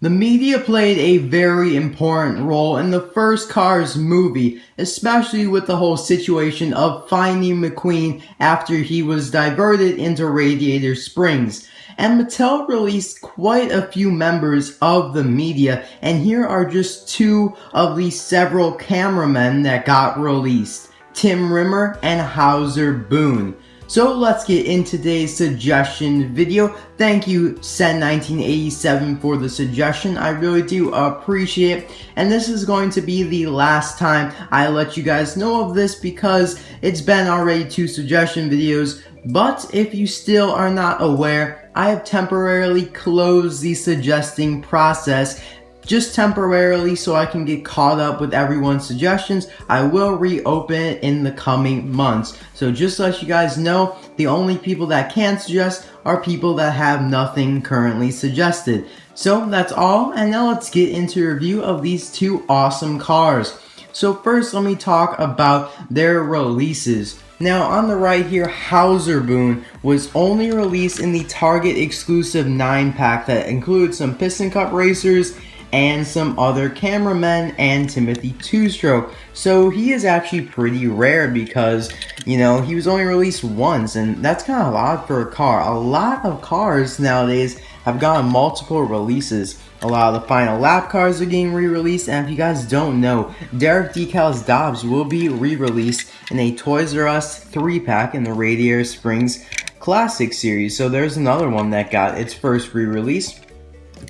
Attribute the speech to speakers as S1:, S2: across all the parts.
S1: The media played a very important role in the first Cars movie, especially with the whole situation of finding McQueen after he was diverted into Radiator Springs. And Mattel released quite a few members of the media, and here are just two of the several cameramen that got released: Tim Rimmer and Houser Boon. So let's get into today's suggestion video. Thank you, Sen1987, for the suggestion. I really do appreciate it. And this is going to be the last time I let you guys know of this because it's been already 2 suggestion videos. But if you still are not aware, I have temporarily closed the suggesting process. Just temporarily, so I can get caught up with everyone's suggestions. I will reopen it in the coming months. So just to let you guys know, the only people that can suggest are people that have nothing currently suggested. So that's all, and now let's get into a review of these 2 awesome cars. So first, let me talk about their releases. Now on the right here, Houser Boon was only released in the Target exclusive 9-pack that includes some Piston Cup racers and some other cameramen and Timothy Two-Stroke. So he is actually pretty rare because, you know, he was only released once, and that's kind of odd for a car. A lot of cars nowadays have gotten multiple releases. A lot of the final lap cars are getting re-released, and if you guys don't know, Derek Decals Dobbs will be re-released in a Toys R Us 3-pack in the Radiator Springs Classic Series. So there's another one that got its first re-release.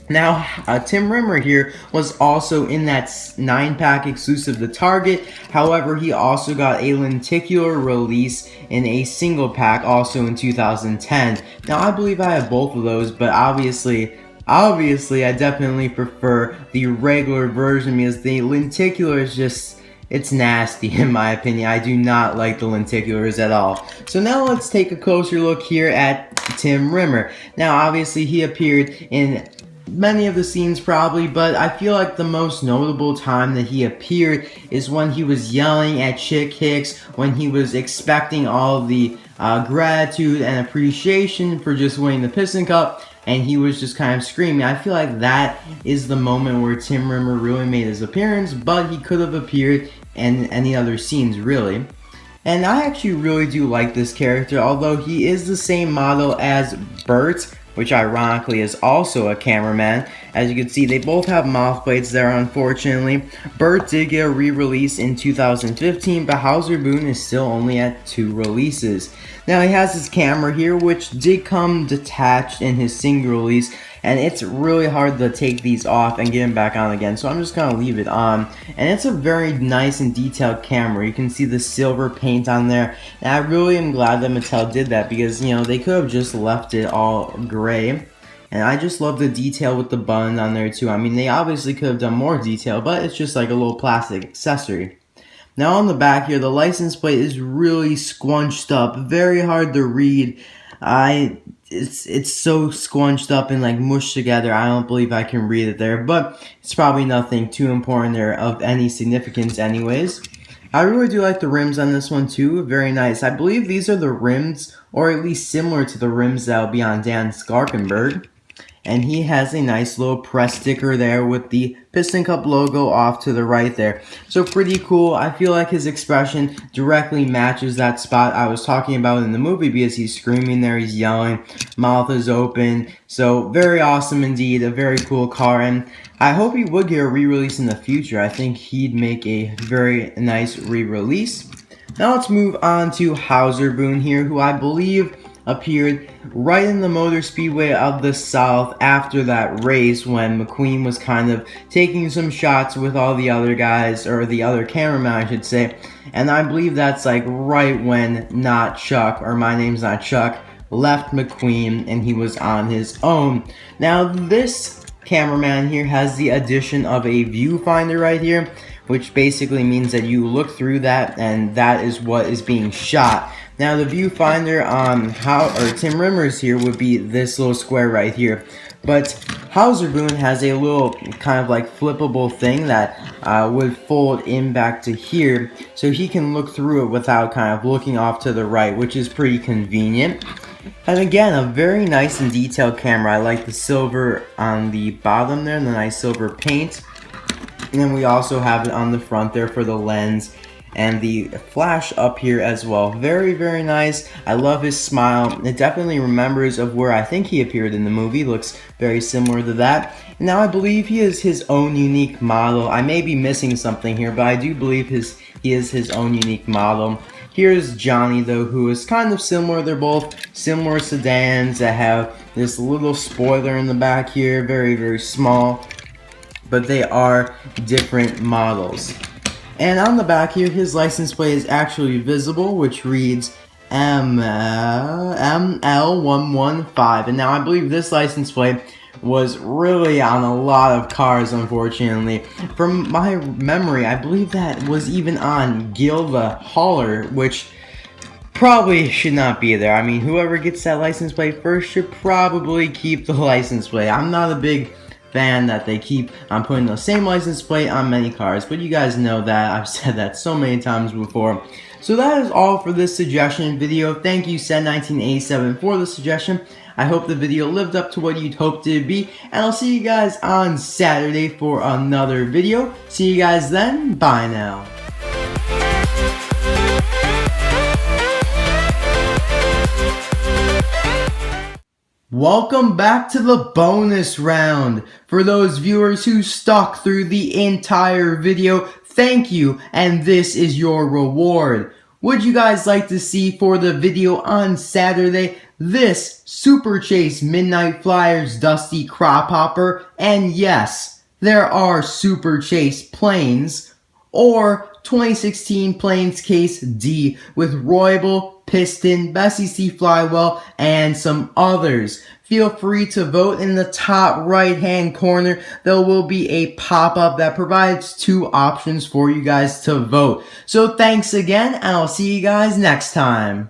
S1: Now, Tim Rimmer here was also in that 9-pack exclusive to Target. However, he also got a lenticular release in a single pack also in 2010. Now, I believe I have both of those, but obviously, I definitely prefer the regular version because the lenticular is just, it's nasty in my opinion. I do not like the lenticulars at all. So now let's take a closer look here at Tim Rimmer. Now, obviously, he appeared in many of the scenes probably, but I feel like the most notable time that he appeared is when he was yelling at Chick Hicks when he was expecting all the gratitude and appreciation for just winning the Piston Cup, and he was just kind of screaming. I feel like that is the moment where Tim Rimmer really made his appearance, but he could have appeared in any other scenes really. And I actually really do like this character, although he is the same model as Bert, which ironically is also a cameraman. As you can see, they both have mouth plates there, unfortunately. Bert did get a re-release in 2015, but Houser Boon is still only at 2 releases. Now, he has his camera here, which did come detached in his single release, and it's really hard to take these off and get them back on again, so I'm just gonna leave it on. And it's a very nice and detailed camera. You can see the silver paint on there, and I really am glad that Mattel did that because, you know, they could have just left it all gray. And I just love the detail with the button on there too. I mean, they obviously could have done more detail, but it's just like a little plastic accessory. Now on the back here, the license plate is really squunched up, very hard to read. It's so squunched up and like mushed together, I don't believe I can read it there, but it's probably nothing too important or of any significance anyways. I really do like the rims on this one too, very nice. I believe these are the rims, or at least similar to the rims that will be on Dan Skarkenberg. And he has a nice little press sticker there with the Piston Cup logo off to the right there. So pretty cool. I feel like his expression directly matches that spot I was talking about in the movie because he's screaming there, he's yelling, mouth is open. So very awesome indeed, a very cool car. And I hope he would get a re-release in the future. I think he'd make a very nice re-release. Now let's move on to Houser Boon here, who I believe appeared right in the Motor Speedway of the South after that race when McQueen was kind of taking some shots with all the other guys, or the other cameraman I should say, and I believe that's like right when Not Chuck, or My Name's Not Chuck, left McQueen and he was on his own. Now this cameraman here has the addition of a viewfinder right here, which basically means that you look through that and that is what is being shot. Now the viewfinder on Tim Rimmer's here would be this little square right here, but Houser Boon has a little kind of like flippable thing that would fold in back to here, so he can look through it without kind of looking off to the right, which is pretty convenient. And again, a very nice and detailed camera. I like the silver on the bottom there, the nice silver paint. And then we also have it on the front there for the lens and the flash up here as well. Very, very nice. I love his smile. It definitely remembers of where I think he appeared in the movie. Looks very similar to that. And now I believe he is his own unique model. I may be missing something here, but I do believe he is his own unique model. Here's Johnny though, who is kind of similar. They're both similar sedans that have this little spoiler in the back here, very, very small. But they are different models. And on the back here, his license plate is actually visible, which reads ML115. And now I believe this license plate was really on a lot of cars, unfortunately. From my memory, I believe that was even on Gilda Hauler, which probably should not be there. I mean, whoever gets that license plate first should probably keep the license plate. I'm not a big fan that they keep on putting the same license plate on many cars, but you guys know that. I've said that so many times before. So that is all for this suggestion video. Thank you, Said1987, for the suggestion. I hope the video lived up to what you'd hoped it would be, and I'll see you guys on Saturday for another video. See you guys then. Bye now. Welcome back to the bonus round. For those viewers who stuck through the entire video, thank you, and this is your reward. Would you guys like to see for the video on Saturday this Super Chase Midnight Flyers Dusty Crop Hopper? And yes, there are Super Chase planes, or 2016 Planes Case D with Royable, Piston, Bessie C Flywell, and some others. Feel free to vote in the top right hand corner. There will be a pop-up that provides 2 options for you guys to vote. So thanks again, and I'll see you guys next time.